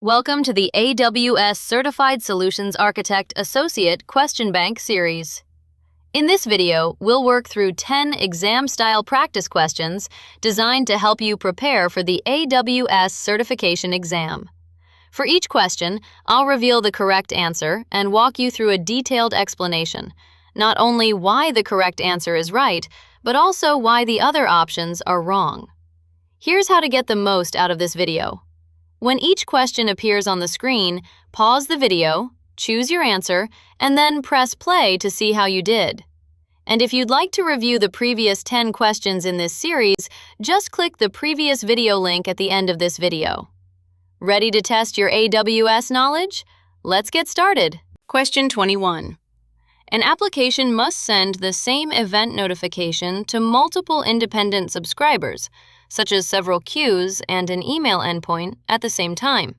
Welcome to the AWS Certified Solutions Architect Associate Question Bank series. In this video, we'll work through 10 exam-style practice questions designed to help you prepare for the AWS certification exam. For each question, I'll reveal the correct answer and walk you through a detailed explanation, not only why the correct answer is right, but also why the other options are wrong. Here's how to get the most out of this video. When each question appears on the screen, pause the video, choose your answer, and then press play to see how you did. And if you'd like to review the previous 10 questions in this series, just click the previous video link at the end of this video. Ready to test your AWS knowledge? Let's get started. Question 21. An application must send the same event notification to multiple independent subscribers, such as several queues and an email endpoint at the same time.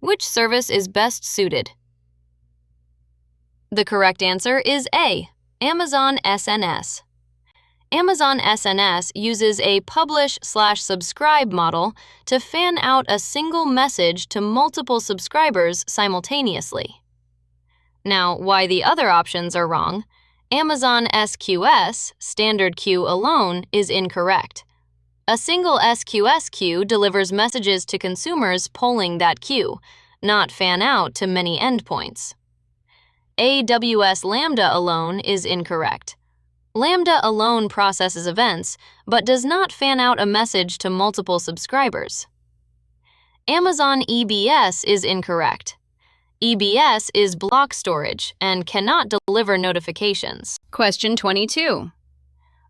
Which service is best suited? The correct answer is A, Amazon SNS. Amazon SNS uses a publish/subscribe model to fan out a single message to multiple subscribers simultaneously. Now, why the other options are wrong? Amazon SQS, standard queue alone, is incorrect. A single SQS queue delivers messages to consumers polling that queue, not fan out to many endpoints. AWS Lambda alone is incorrect. Lambda alone processes events, but does not fan out a message to multiple subscribers. Amazon EBS is incorrect. EBS is block storage and cannot deliver notifications. Question 22.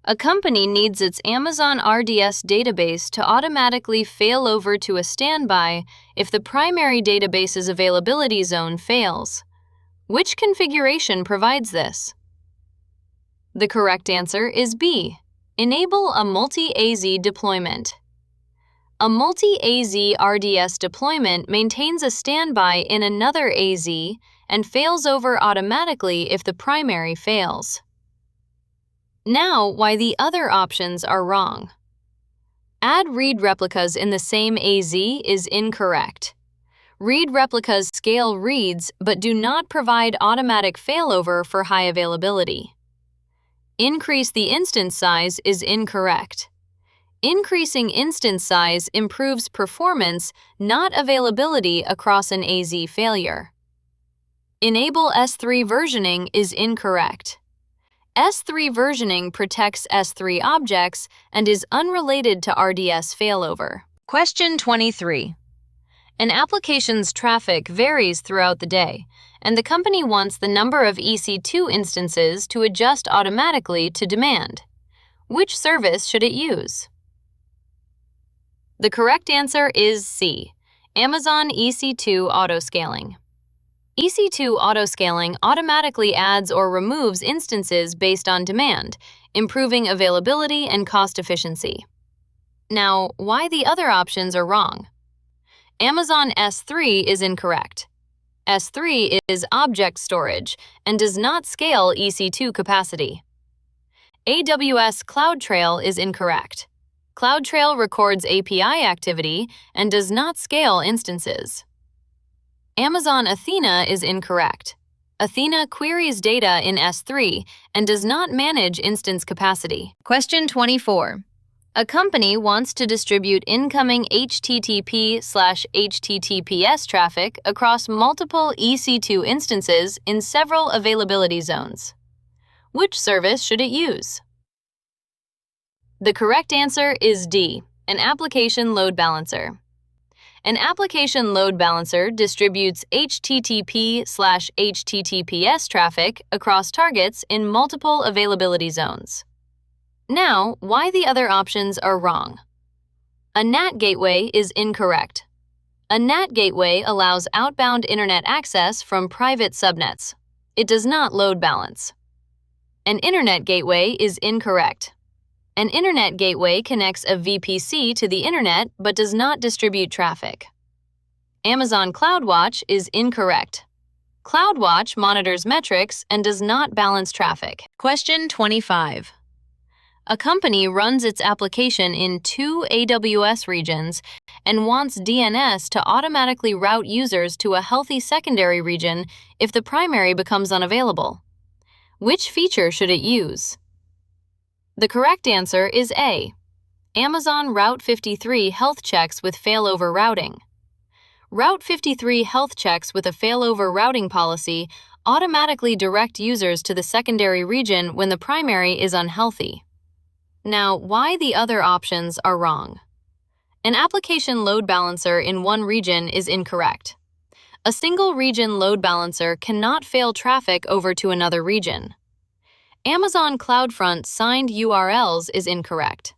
A company needs its Amazon RDS database to automatically fail over to a standby if the primary database's availability zone fails. Which configuration provides this? The correct answer is B, enable a multi-AZ deployment. A multi-AZ RDS deployment maintains a standby in another AZ and fails over automatically if the primary fails. Now, why the other options are wrong. Add read replicas in the same AZ is incorrect. Read replicas scale reads but do not provide automatic failover for high availability. Increase the instance size is incorrect. Increasing instance size improves performance, not availability across an AZ failure. Enable S3 versioning is incorrect. S3 versioning protects S3 objects and is unrelated to RDS failover. Question 23. An application's traffic varies throughout the day, and the company wants the number of EC2 instances to adjust automatically to demand. Which service should it use? The correct answer is C, Amazon EC2 autoscaling. EC2 autoscaling automatically adds or removes instances based on demand, improving availability and cost efficiency. Now, why the other options are wrong? Amazon S3 is incorrect. S3 is object storage and does not scale EC2 capacity. AWS CloudTrail is incorrect. CloudTrail records API activity and does not scale instances. Amazon Athena is incorrect. Athena queries data in S3 and does not manage instance capacity. Question 24. A company wants to distribute incoming HTTP/HTTPS traffic across multiple EC2 instances in several availability zones. Which service should it use? The correct answer is D, an application load balancer. An application load balancer distributes HTTP/HTTPS traffic across targets in multiple availability zones. Now, why the other options are wrong. A NAT gateway is incorrect. A NAT gateway allows outbound internet access from private subnets. It does not load balance. An internet gateway is incorrect. An internet gateway connects a VPC to the internet but does not distribute traffic. Amazon CloudWatch is incorrect. CloudWatch monitors metrics and does not balance traffic. Question 25. A company runs its application in 2 AWS regions and wants DNS to automatically route users to a healthy secondary region if the primary becomes unavailable. Which feature should it use? The correct answer is A. Amazon Route 53 health checks with failover routing. Route 53 health checks with a failover routing policy automatically direct users to the secondary region when the primary is unhealthy. Now, why the other options are wrong? An application load balancer in one region is incorrect. A single region load balancer cannot fail traffic over to another region. Amazon CloudFront signed URLs is incorrect.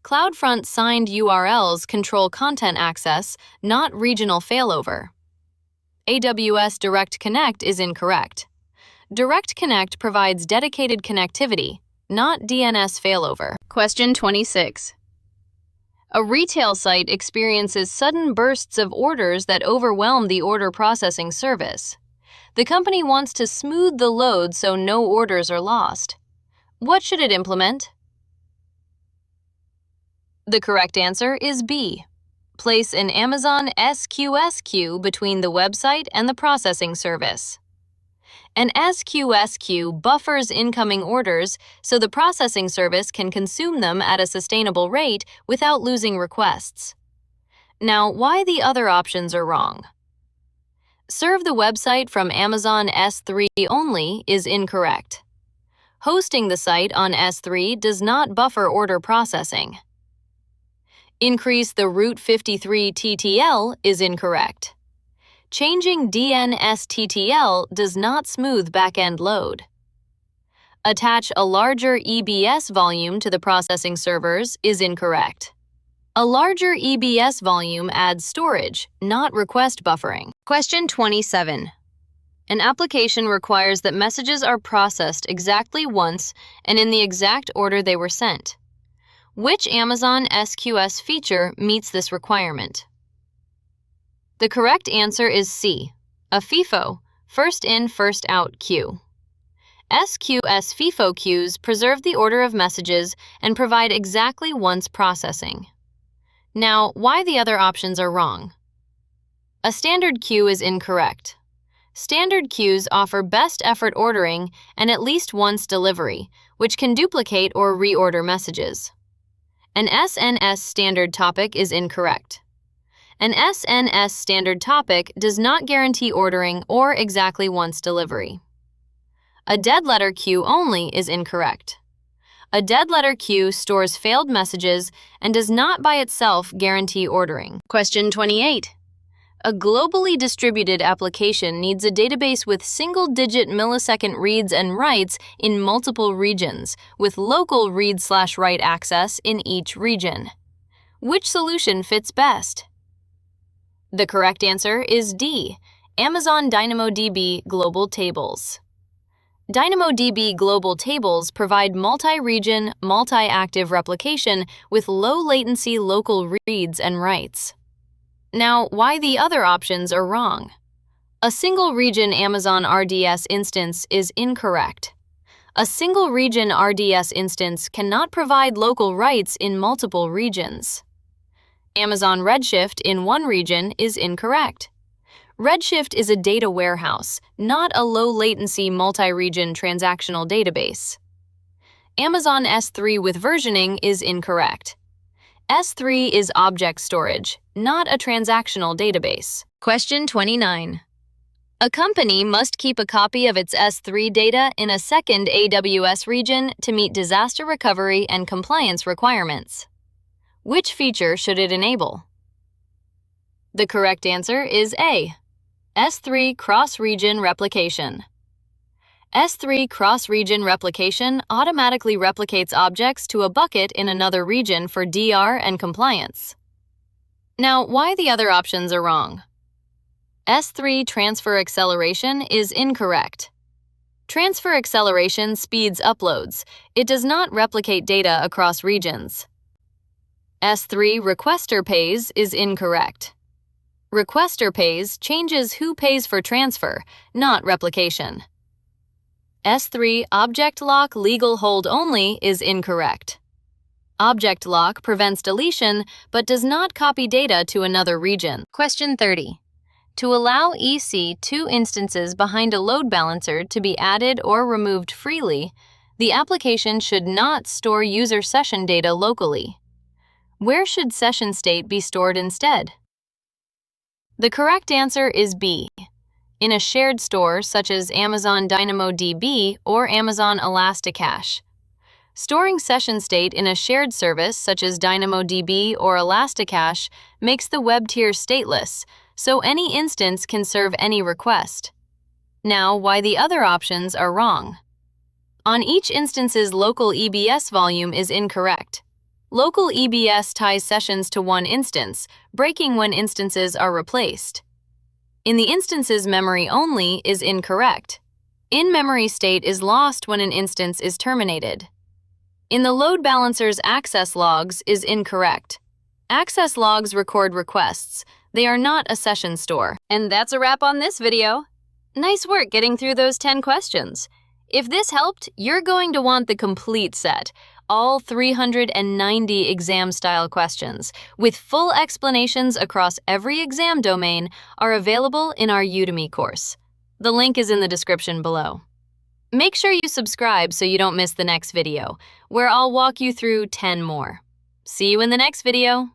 CloudFront signed URLs control content access, not regional failover. AWS Direct Connect is incorrect. Direct Connect provides dedicated connectivity, not DNS failover. Question 26. A retail site experiences sudden bursts of orders that overwhelm the order processing service. The company wants to smooth the load so no orders are lost. What should it implement? The correct answer is B. Place an Amazon SQS queue between the website and the processing service. An SQS queue buffers incoming orders so the processing service can consume them at a sustainable rate without losing requests. Now, why the other options are wrong? Serve the website from Amazon S3 only is incorrect. Hosting the site on S3 does not buffer order processing. Increase the Route 53 TTL is incorrect. Changing DNS TTL does not smooth backend load. Attach a larger EBS volume to the processing servers is incorrect. A larger EBS volume adds storage, not request buffering. Question 27. An application requires that messages are processed exactly once and in the exact order they were sent. Which Amazon SQS feature meets this requirement? The correct answer is C, a FIFO, first in, first out queue. SQS FIFO queues preserve the order of messages and provide exactly once processing. Now, why the other options are wrong? A standard queue is incorrect. Standard queues offer best effort ordering and at least once delivery, which can duplicate or reorder messages. An SNS standard topic is incorrect. An SNS standard topic does not guarantee ordering or exactly once delivery. A dead letter queue only is incorrect. A dead letter queue stores failed messages and does not by itself guarantee ordering. Question 28. A globally distributed application needs a database with single-digit millisecond reads and writes in multiple regions, with local read/write access in each region. Which solution fits best? The correct answer is D, Amazon DynamoDB Global Tables. DynamoDB Global Tables provide multi-region, multi-active replication with low-latency local reads and writes. Now, why the other options are wrong? A single-region Amazon RDS instance is incorrect. A single-region RDS instance cannot provide local writes in multiple regions. Amazon Redshift in one region is incorrect. Redshift is a data warehouse, not a low-latency multi-region transactional database. Amazon S3 with versioning is incorrect. S3 is object storage, not a transactional database. Question 29. A company must keep a copy of its S3 data in a second AWS region to meet disaster recovery and compliance requirements. Which feature should it enable? The correct answer is A, S3 cross-region replication. S3 cross-region replication automatically replicates objects to a bucket in another region for DR and compliance. Now, why the other options are wrong? S3 transfer acceleration is incorrect. Transfer acceleration speeds uploads. It does not replicate data across regions. S3 requester pays is incorrect. Requester pays changes who pays for transfer, not replication. S3 object lock legal hold only is incorrect. Object lock prevents deletion but does not copy data to another region. Question 30. To allow EC2 instances behind a load balancer to be added or removed freely, the application should not store user session data locally. Where should session state be stored instead? The correct answer is B. In a shared store such as Amazon DynamoDB or Amazon Elasticache. Storing session state in a shared service such as DynamoDB or Elasticache makes the web tier stateless, so any instance can serve any request. Now, why the other options are wrong. On each instance's local EBS volume is incorrect. Local EBS ties sessions to one instance, breaking when instances are replaced. In the instance's memory only is incorrect. In-memory state is lost when an instance is terminated. In the load balancer's access logs is incorrect. Access logs record requests. They are not a session store. And that's a wrap on this video. Nice work getting through those 10 questions. If this helped, you're going to want the complete set, all 390 exam-style questions, with full explanations across every exam domain, are available in our Udemy course. The link is in the description below. Make sure you subscribe so you don't miss the next video, where I'll walk you through 10 more. See you in the next video.